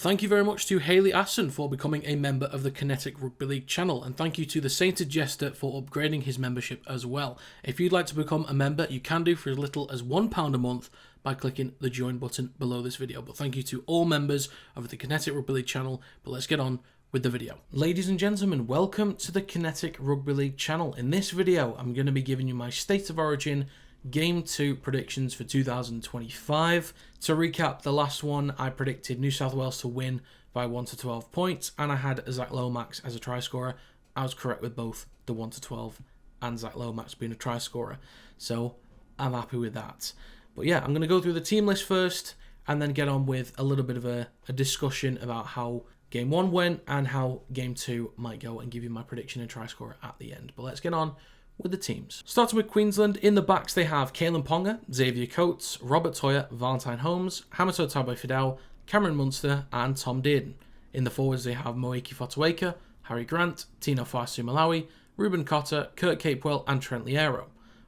Thank you very much to Hayley Asson for becoming a member of the Kinetic Rugby League channel, and thank you to the Sainted Jester for upgrading his membership as well. If you'd like to become a member, you can do for as little as £1 a month by clicking the join button below this video. But thank you to all members of the Kinetic Rugby League channel. But let's get on with the video. Ladies and gentlemen, welcome to the Kinetic Rugby League channel. In this video, I'm going to be giving you my State of Origin Game 2 predictions for 2025. To recap, the last one I predicted New South Wales to win by 1 to 12 points, and I had Zach Lomax as a try scorer. I was correct with both the 1 to 12 and Zach Lomax being a try scorer, so I'm happy with that. But yeah, I'm going to go through the team list first and then get on with a little bit of a discussion about how Game 1 went and how Game 2 might go, and give you my prediction and try scorer at the end. But let's get on with the teams. Starting with Queensland, in the backs they have Kalen Ponga, Xavier Coates, Robert Toya, Valentine Holmes, Hamato Tabai-Fidel, Cameron Munster and Tom Dearden. In the forwards they have Moeki Fotuaika, Harry Grant, Tino Fasu Malawi, Ruben Cotter, Kurt Capewell and Trent Liero.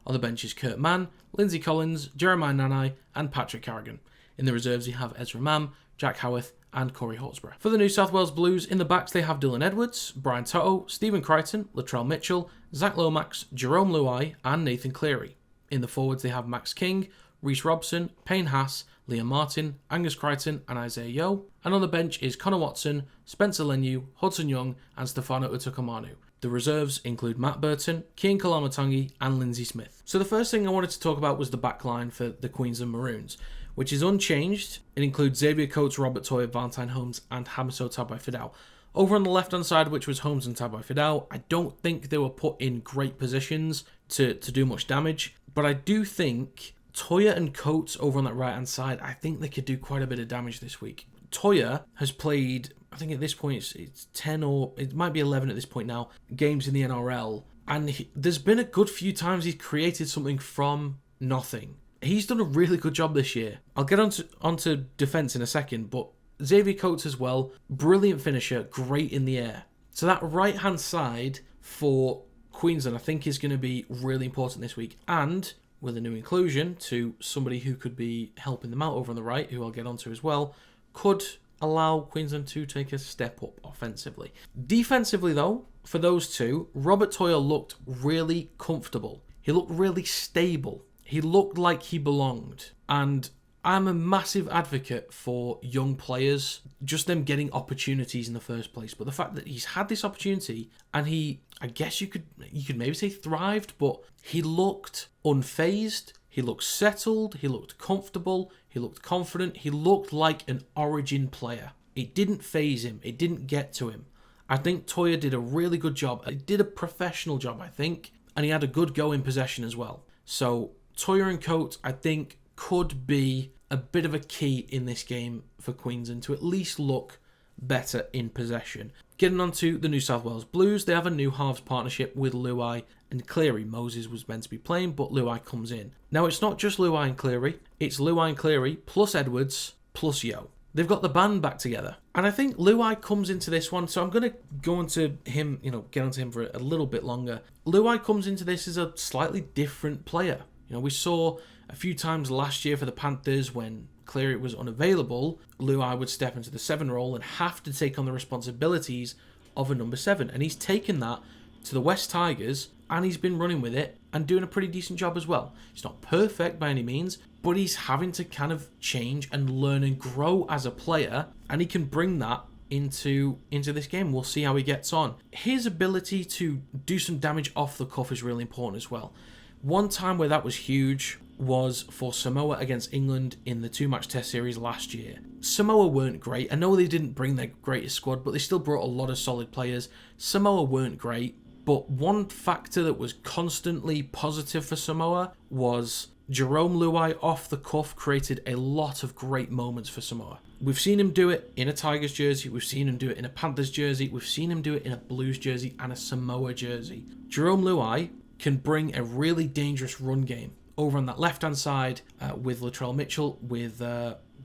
On the bench is Kurt Mann, Lindsay Collins, Jeremiah Nanai and Patrick Carrigan. In the reserves you have Ezra Mam, Jack Howarth and Corey Horsburgh. For the New South Wales Blues, in the backs they have Dylan Edwards, Brian Toto, Stephen Crichton, Latrell Mitchell, Zach Lomax, Jerome Luai and Nathan Cleary. In the forwards they have Max King, Reece Robson, Payne Haas, Liam Martin, Angus Crichton and Isaiah Yeo. And on the bench is Connor Watson, Spencer Leniu, Hudson Young and Stefano Utokumanu. The reserves include Matt Burton, Kian Kalamatangi and Lindsay Smith. So the first thing I wanted to talk about was the back line for the Queensland Maroons, which is unchanged. It includes Xavier Coates, Robert Toya, Valentine Holmes and Hamaso Tabai-Fidel. Over on the left-hand side, which was Holmes and Tabai-Fidel, I don't think they were put in great positions to do much damage, but I do think Toya and Coates over on that right-hand side, I think they could do quite a bit of damage this week. Toya has played, I think at this point it's 10 or it might be 11 at this point now, games in the NRL, and there's been a good few times he's created something from nothing. He's done a really good job this year. I'll get onto defence in a second, but Xavier Coates as well, brilliant finisher, great in the air. So that right-hand side for Queensland I think is going to be really important this week, and with a new inclusion to somebody who could be helping them out over on the right, who I'll get onto as well, could allow Queensland to take a step up offensively. Defensively though, for those two, Robert Toya looked really comfortable. He looked really stable. He looked like he belonged. And I'm a massive advocate for young players, just them getting opportunities in the first place. But the fact that he's had this opportunity and he, I guess you could maybe say thrived, but he looked unfazed. He looked settled, he looked comfortable, he looked confident, he looked like an Origin player. It didn't faze him, it didn't get to him. I think Toya did a really good job. He did a professional job, I think, and he had a good go in possession as well. So Toya and Coates, I think, could be a bit of a key in this game for Queensland to at least look better in possession. Getting on to the New South Wales Blues, they have a new halves partnership with Luai and Cleary. Moses was meant to be playing, but Luai comes in. Now, it's not just Luai and Cleary, it's Luai and Cleary plus Edwards plus Yeo. They've got the band back together. And I think Luai comes into this one, so I'm going to go into him, get onto him for a little bit longer. Luai comes into this as a slightly different player. We saw a few times last year for the Panthers when Cleary was unavailable, Luai would step into the 7 role and have to take on the responsibilities of a number 7. And he's taken that to the West Tigers and he's been running with it and doing a pretty decent job as well. It's not perfect by any means, but he's having to kind of change and learn and grow as a player, and he can bring that into this game. We'll see how he gets on. His ability to do some damage off the cuff is really important as well. One time where that was huge was for Samoa against England in the 2-match test series last year. Samoa weren't great. I know they didn't bring their greatest squad, but they still brought a lot of solid players. Samoa weren't great, but one factor that was constantly positive for Samoa was Jerome Luai off the cuff created a lot of great moments for Samoa. We've seen him do it in a Tigers jersey, we've seen him do it in a Panthers jersey, we've seen him do it in a Blues jersey and a Samoa jersey. Jerome Luai can bring a really dangerous run game over on that left-hand side with Latrell Mitchell, with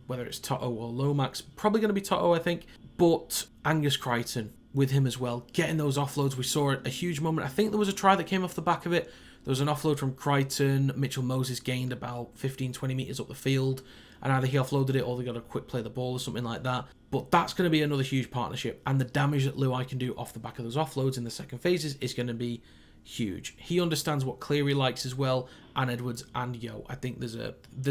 whether it's Toto or Lomax. Probably going to be Toto, I think, but Angus Crichton with him as well. Getting those offloads, we saw a huge moment. I think there was a try that came off the back of it. There was an offload from Crichton. Mitchell Moses gained about 15-20 metres up the field, and either he offloaded it or they got to quick play the ball or something like that. But that's going to be another huge partnership, and the damage that Luai can do off the back of those offloads in the second phases is going to be huge. He understands what Cleary likes as well, and Edwards and Yo. I think there's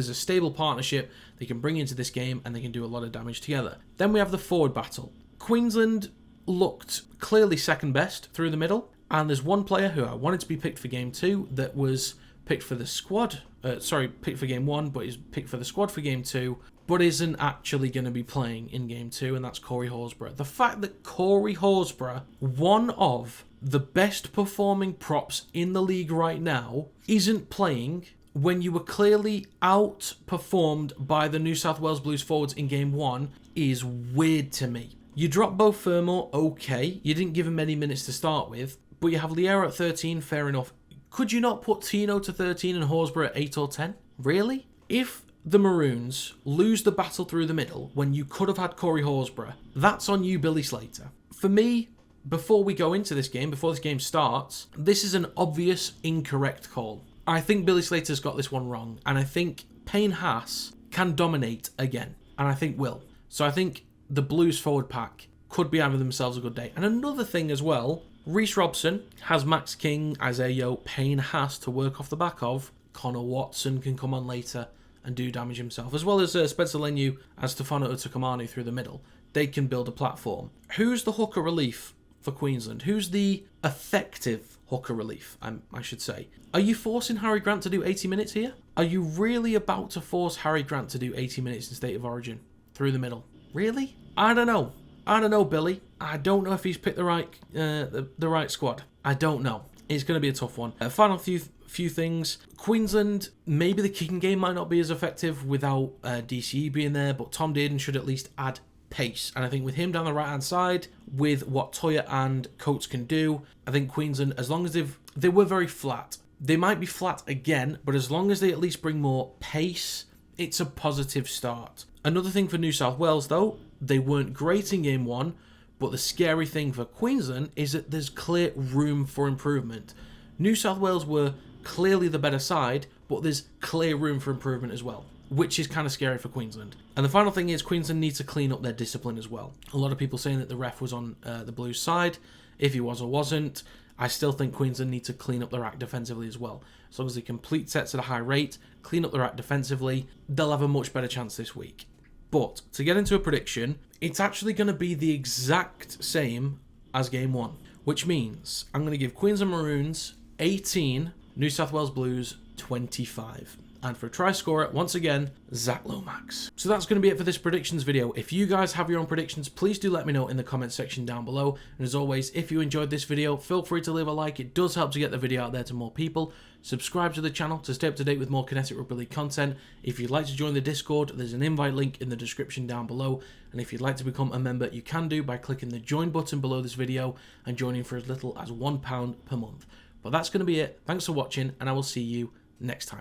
a stable partnership they can bring into this game, and they can do a lot of damage together. Then we have the forward battle. Queensland looked clearly second best through the middle, and there's one player who I wanted to be picked for game 2 that was picked for the squad. Picked for game 1, but is picked for the squad for game 2, but isn't actually going to be playing in game 2, and that's Corey Horsburgh. The fact that Corey Horsburgh, one of the best performing props in the league right now, isn't playing when you were clearly outperformed by the New South Wales Blues forwards in game 1 is weird to me. You dropped Beau Fermor, okay. You didn't give him many minutes to start with, but you have Liera at 13, fair enough. Could you not put Tino to 13 and Horsburgh at 8 or 10? Really? If the Maroons lose the battle through the middle when you could have had Corey Horsburgh, that's on you, Billy Slater. For me, before we go into this game, before this game starts, this is an obvious incorrect call. I think Billy Slater's got this one wrong, and I think Payne Haas can dominate again, and I think will. So I think the Blues forward pack could be having themselves a good day. And another thing as well, Reece Robson has Max King, Isaiah Yo, Payne Haas to work off the back of. Connor Watson can come on later and do damage himself, as well as Spencer Leniu and Stefano Utokamanu through the middle. They can build a platform. Who's the hooker relief for Queensland? Who's the effective hooker relief, I should say? Are you forcing Harry Grant to do 80 minutes here? Are you really about to force Harry Grant to do 80 minutes in State of Origin through the middle? Really? I don't know, Billy. I don't know if he's picked the right squad. I don't know. It's going to be a tough one. Final few things. Queensland, maybe the kicking game might not be as effective without DCE being there, but Tom Dearden should at least add pace. And I think with him down the right-hand side, with what Toya and Coates can do, I think Queensland, as long as they were very flat. They might be flat again, but as long as they at least bring more pace, it's a positive start. Another thing for New South Wales, though, they weren't great in game 1, but the scary thing for Queensland is that there's clear room for improvement. New South Wales were clearly the better side, but there's clear room for improvement as well, which is kind of scary for Queensland. And the final thing is Queensland need to clean up their discipline as well. A lot of people saying that the ref was on the Blues side. If he was or wasn't, I still think Queensland need to clean up their act defensively as well. As long as they complete sets at a high rate, clean up their act defensively, they'll have a much better chance this week. But to get into a prediction, it's actually going to be the exact same as game 1, which means I'm going to give Queensland Maroons 18, New South Wales Blues 25. And for a try scorer, once again, Zach Lomax. So that's going to be it for this predictions video. If you guys have your own predictions, please do let me know in the comment section down below. And as always, if you enjoyed this video, feel free to leave a like. It does help to get the video out there to more people. Subscribe to the channel to stay up to date with more Kinetic Rugby League content. If you'd like to join the Discord, there's an invite link in the description down below. And if you'd like to become a member, you can do by clicking the join button below this video and joining for as little as £1 per month. But that's going to be it. Thanks for watching, and I will see you next time.